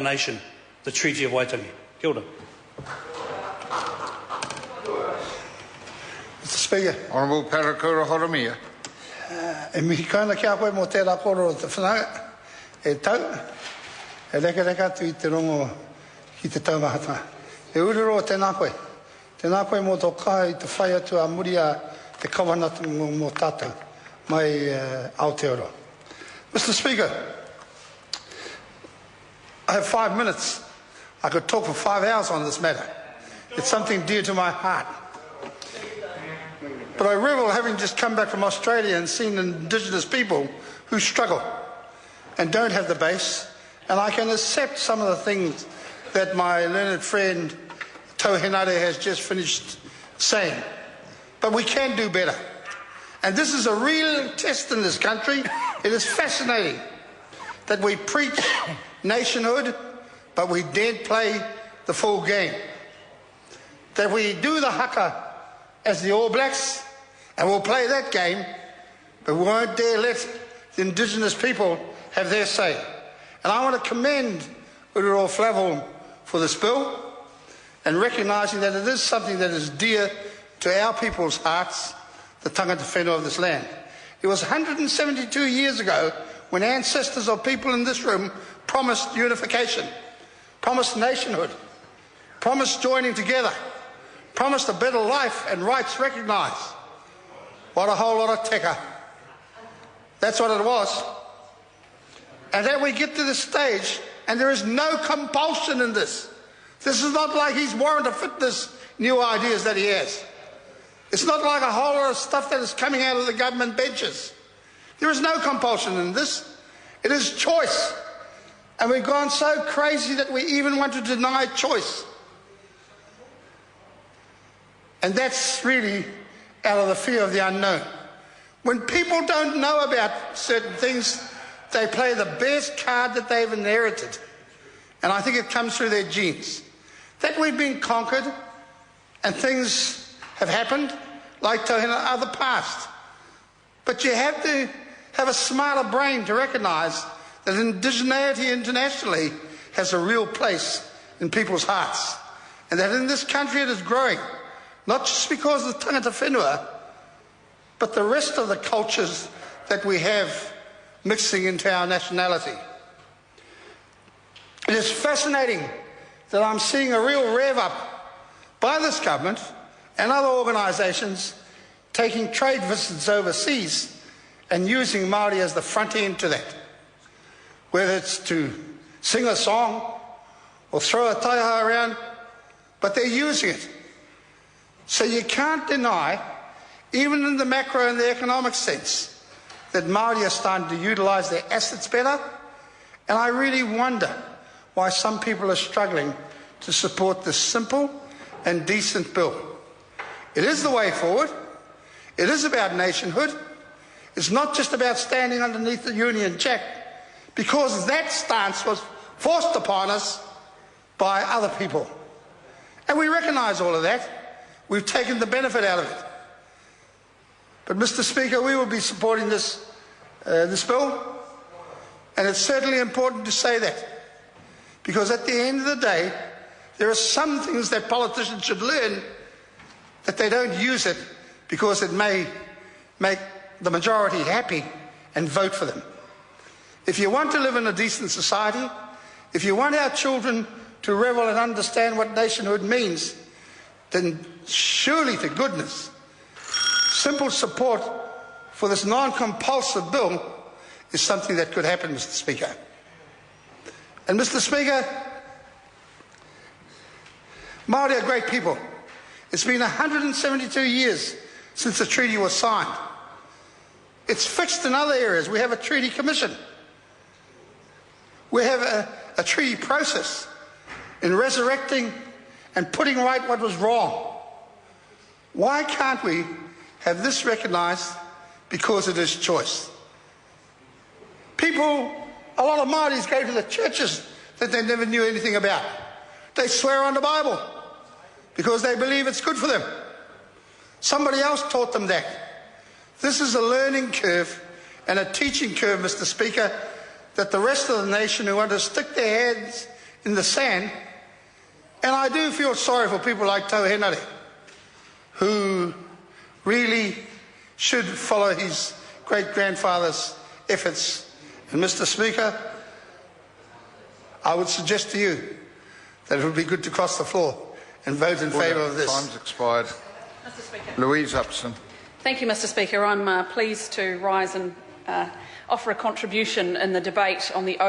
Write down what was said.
nation, the Treaty of Waitangi. Kia ora. Mr. Speaker. Honourable Parakura Horomia. E mihi kaina kia koe mo tērā koro o te whanau e tau, e reka atu I te rongo ki te taumahata. E ururo tēnā koe mo tō kai te whai atu a muri a te kawanatu mo tātou mai Aotearoa. Mr. Speaker, I have 5 minutes. I could talk for 5 hours on this matter. It's something dear to my heart. But I revel having just come back from Australia and seen Indigenous people who struggle and don't have the base. And I can accept some of the things that my learned friend Tauhenare has just finished saying. But we can do better. And this is a real test in this country. It is fascinating that we preach nationhood, but we daren't play the full game. That we do the haka as the All Blacks, and we'll play that game, but we won't dare let the Indigenous people have their say. And I want to commend Ururo Flavel for this bill, and recognising that it is something that is dear to our people's hearts, the tangata whenua of this land. It was 172 years ago when ancestors of people in this room promised unification, promised nationhood, promised joining together, promised a better life and rights recognised. What a whole lot of teka. That's what it was. And then we get to this stage and there is no compulsion in this. This is not like he's warrant of fitness new ideas that he has. It's not like a whole lot of stuff that is coming out of the government benches. There is no compulsion in this. It is choice. And we've gone so crazy that we even want to deny choice. And that's really out of the fear of the unknown. When people don't know about certain things, they play the best card that they've inherited. And I think it comes through their genes. That we've been conquered and things have happened, like Tauhena of the past. But you have to have a smarter brain to recognise that indigeneity internationally has a real place in people's hearts. And that in this country it is growing, not just because of the tangata whenua, but the rest of the cultures that we have mixing into our nationality. It is fascinating that I'm seeing a real rev up by this government and other organisations taking trade visits overseas and using Māori as the front end to that. Whether it's to sing a song or throw a taiha around, but they're using it. So you can't deny, even in the macro and the economic sense, that Māori are starting to utilise their assets better. And I really wonder why some people are struggling to support this simple and decent bill. It is the way forward. It is about nationhood. It's not just about standing underneath the Union Jack, because that stance was forced upon us by other people. And we recognise all of that. We've taken the benefit out of it. But Mr. Speaker, we will be supporting this bill, and it's certainly important to say that, because at the end of the day, there are some things that politicians should learn, that they don't use it because it may make the majority happy and vote for them. If you want to live in a decent society, if you want our children to revel and understand what nationhood means, then surely to goodness, simple support for this non-compulsive bill is something that could happen, Mr. Speaker. And Mr. Speaker, Māori are great people. It's been 172 years since the treaty was signed. It's fixed in other areas. We have a treaty commission. We have a treaty process in resurrecting and putting right what was wrong. Why can't we have this recognised? Because it is choice. People, a lot of Māoris go to the churches that they never knew anything about. They swear on the Bible because they believe it's good for them. Somebody else taught them that. This is a learning curve and a teaching curve, Mr. Speaker, that the rest of the nation who want to stick their heads in the sand. And I do feel sorry for people like Tau Henare, who really should follow his great-grandfather's efforts. And Mr. Speaker, I would suggest to you that it would be good to cross the floor and vote in favour of this. Time's expired. Mr. Speaker. Louise Upson. Thank you, Mr. Speaker. I'm pleased to rise and offer a contribution in the debate on the